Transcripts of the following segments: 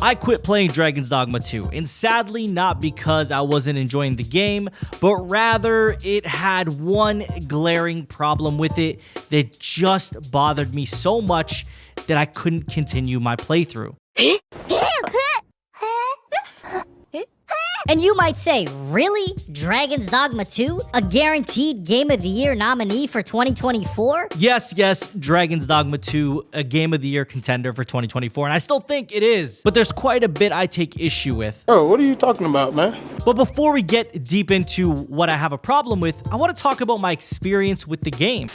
I quit playing Dragons Dogma 2, and sadly not because I wasn't enjoying the game, but rather it had one glaring problem with it that just bothered me so much that I couldn't continue my playthrough. And you might say, really? Dragons Dogma 2? A guaranteed Game of the Year nominee for 2024? Yes, Dragons Dogma 2, a Game of the Year contender for 2024, and I still think it is. But there's quite a bit I take issue with. Bro, what are you talking about, man? But before we get deep into what I have a problem with, I want to talk about my experience with the game.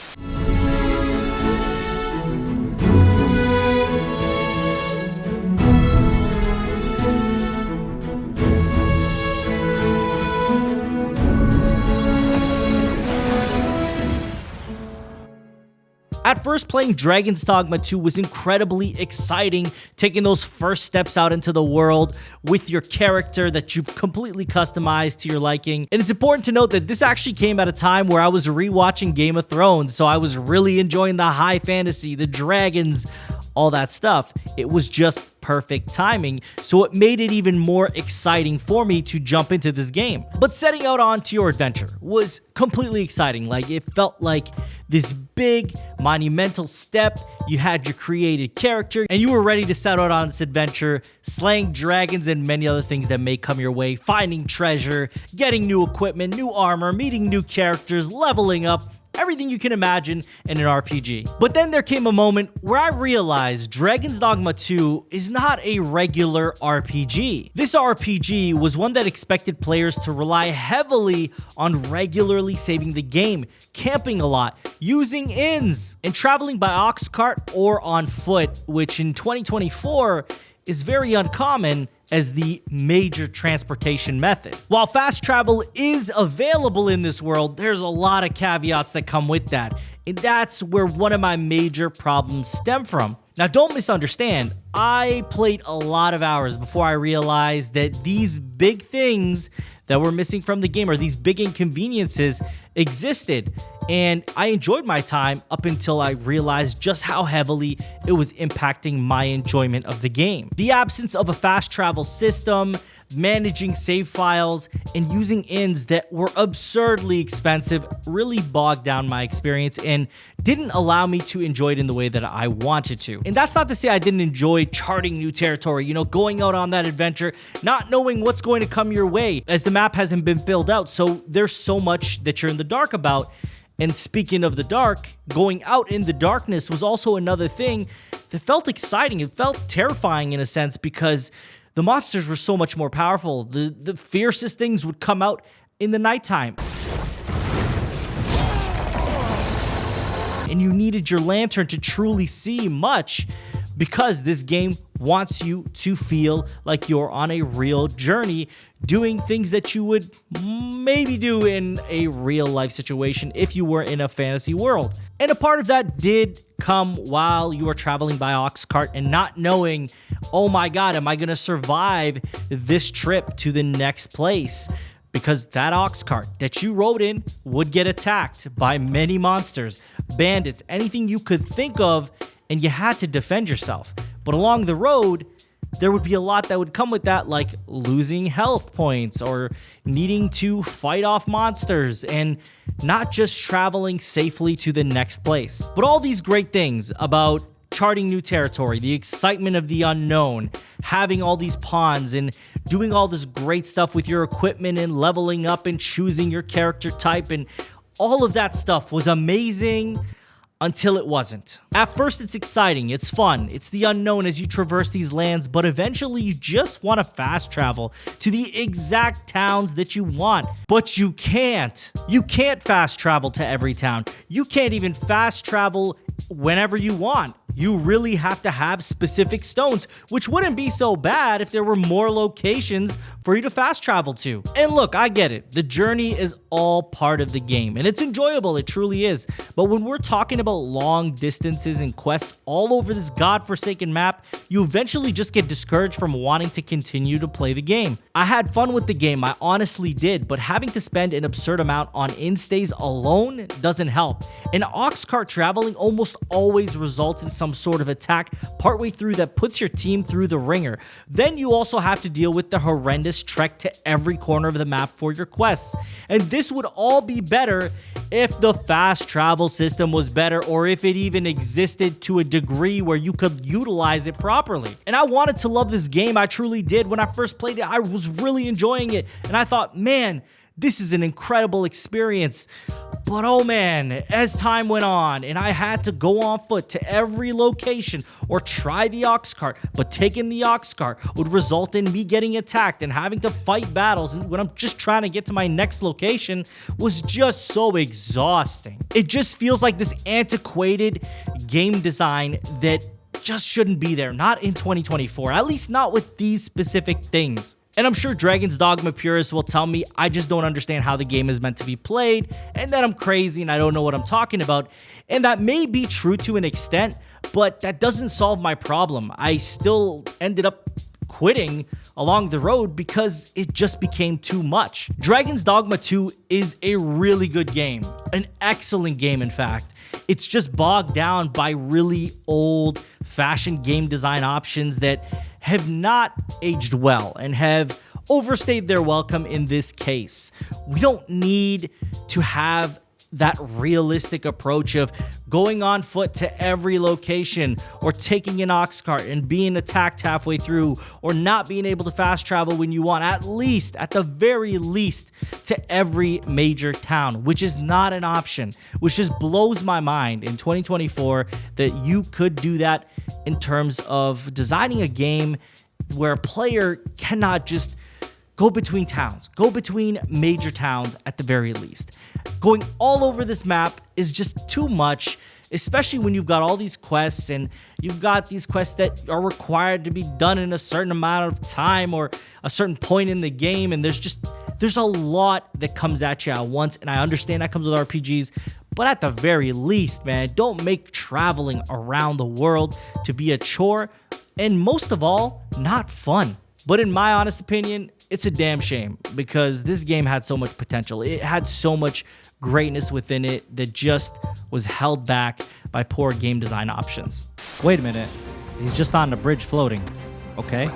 At first, playing Dragons Dogma 2 was incredibly exciting, taking those first steps out into the world with your character that you've completely customized to your liking. And it's important to note that this actually came at a time where I was rewatching Game of Thrones, so I was really enjoying the high fantasy, the dragons, all that stuff. It was just perfect timing, so it made it even more exciting for me to jump into this game. But setting out onto your adventure was completely exciting. Like, it felt like this big monumental step. You had your created character and you were ready to set out on this adventure, slaying dragons and many other things that may come your way, finding treasure, getting new equipment, new armor, meeting new characters, leveling up, everything you can imagine in an RPG. But then there came a moment where I realized Dragons Dogma 2 is not a regular RPG. This RPG was one that expected players to rely heavily on regularly saving the game, camping a lot, using inns, and traveling by ox cart or on foot, which in 2024 is very uncommon as the major transportation method. While fast travel is available in this world, there's a lot of caveats that come with that, and that's where one of my major problems stem from. Now, don't misunderstand, I played a lot of hours before I realized that these big things that were missing from the game, or these big inconveniences, existed. And I enjoyed my time up until I realized just how heavily it was impacting my enjoyment of the game. The absence of a fast travel system, managing save files, and using inns that were absurdly expensive really bogged down my experience and didn't allow me to enjoy it in the way that I wanted to. And that's not to say I didn't enjoy charting new territory, going out on that adventure, not knowing what's going to come your way, as the map hasn't been filled out, so there's so much that you're in the dark about. And speaking of the dark, going out in the darkness was also another thing that felt exciting. It felt terrifying in a sense because the monsters were so much more powerful. The fiercest things would come out in the nighttime. And you needed your lantern to truly see much because this game wants you to feel like you're on a real journey, doing things that you would maybe do in a real life situation if you were in a fantasy world. And a part of that did come while you were traveling by ox cart and not knowing, oh my god, am I gonna survive this trip to the next place? Because that ox cart that you rode in would get attacked by many monsters, bandits, anything you could think of, and you had to defend yourself. But along the road, there would be a lot that would come with that, like losing health points or needing to fight off monsters and not just traveling safely to the next place. But all these great things about charting new territory, the excitement of the unknown, having all these pawns and doing all this great stuff with your equipment and leveling up and choosing your character type, and all of that stuff was amazing until it wasn't. At first, it's exciting, it's fun, it's the unknown as you traverse these lands, but eventually you just want to fast travel to the exact towns that you want. But you can't. You can't fast travel to every town. You can't even fast travel whenever you want. You really have to have specific stones, which wouldn't be so bad if there were more locations for you to fast travel to. And look, I get it. The journey is all part of the game, and it's enjoyable. It truly is. But when we're talking about long distances and quests all over this godforsaken map, you eventually just get discouraged from wanting to continue to play the game. I had fun with the game, I honestly did, but having to spend an absurd amount on instays alone doesn't help. And ox cart traveling almost always results in some sort of attack partway through that puts your team through the ringer. Then you also have to deal with the horrendous trek to every corner of the map for your quests. And this would all be better if the fast travel system was better, or if it even existed to a degree where you could utilize it properly. And I wanted to love this game, I truly did. When I first played it, I was really enjoying it, and I thought, man, this is an incredible experience. But oh man, as time went on and I had to go on foot to every location or try the ox cart, but taking the ox cart would result in me getting attacked and having to fight battles when I'm just trying to get to my next location was just so exhausting. It just feels like this antiquated game design that just shouldn't be there, not in 2024, at least not with these specific things. And I'm sure Dragons Dogma purists will tell me I just don't understand how the game is meant to be played, and that I'm crazy and I don't know what I'm talking about. And that may be true to an extent, but that doesn't solve my problem. I still ended up quitting along the road because it just became too much. Dragons Dogma 2 is a really good game, an excellent game in fact. It's just bogged down by really old-fashioned game design options that have not aged well and have overstayed their welcome in this case. We don't need to have that realistic approach of going on foot to every location or taking an ox cart and being attacked halfway through or not being able to fast travel when you want, at the very least, to every major town, which is not an option, which just blows my mind in 2024 that you could do that in terms of designing a game where a player cannot just go between towns, go between major towns at the very least. Going all over this map is just too much, especially when you've got all these quests and you've got these quests that are required to be done in a certain amount of time or a certain point in the game, and there's a lot that comes at you at once, and I understand that comes with RPGs, but at the very least, man, don't make traveling around the world to be a chore, and most of all, not fun. But in my honest opinion, it's a damn shame because this game had so much potential. It had so much greatness within it that just was held back by poor game design options. Wait a minute. He's just on the bridge floating. Okay.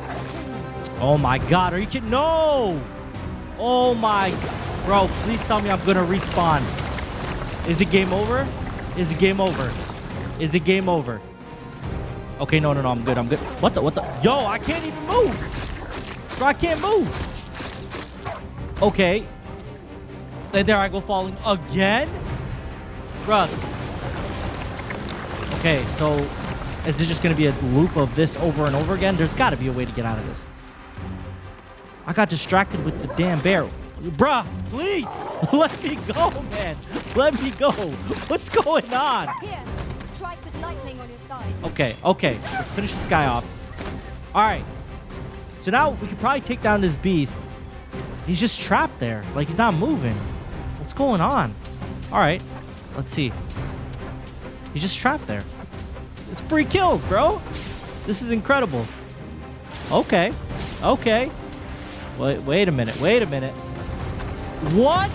Oh my God. Are you kidding? No! Oh my God. Bro, please tell me I'm going to respawn. Is it game over? Is it game over? Is it game over? Okay, no, I'm good. What the? Yo, I can't even move. Bro, I can't move. Okay. And there I go falling again? Bruh. Okay, so is this just going to be a loop of this over and over again? There's got to be a way to get out of this. I got distracted with the damn bear. Bruh, please. Let me go, man. Let me go. What's going on? Here, strike with lightning on your side. Okay. Let's finish this guy off. All right. So now we can probably take down this beast. He's just trapped there. Like, he's not moving. What's going on? All right. Let's see. He's just trapped there. It's free kills, bro. This is incredible. Okay. Wait a minute. What?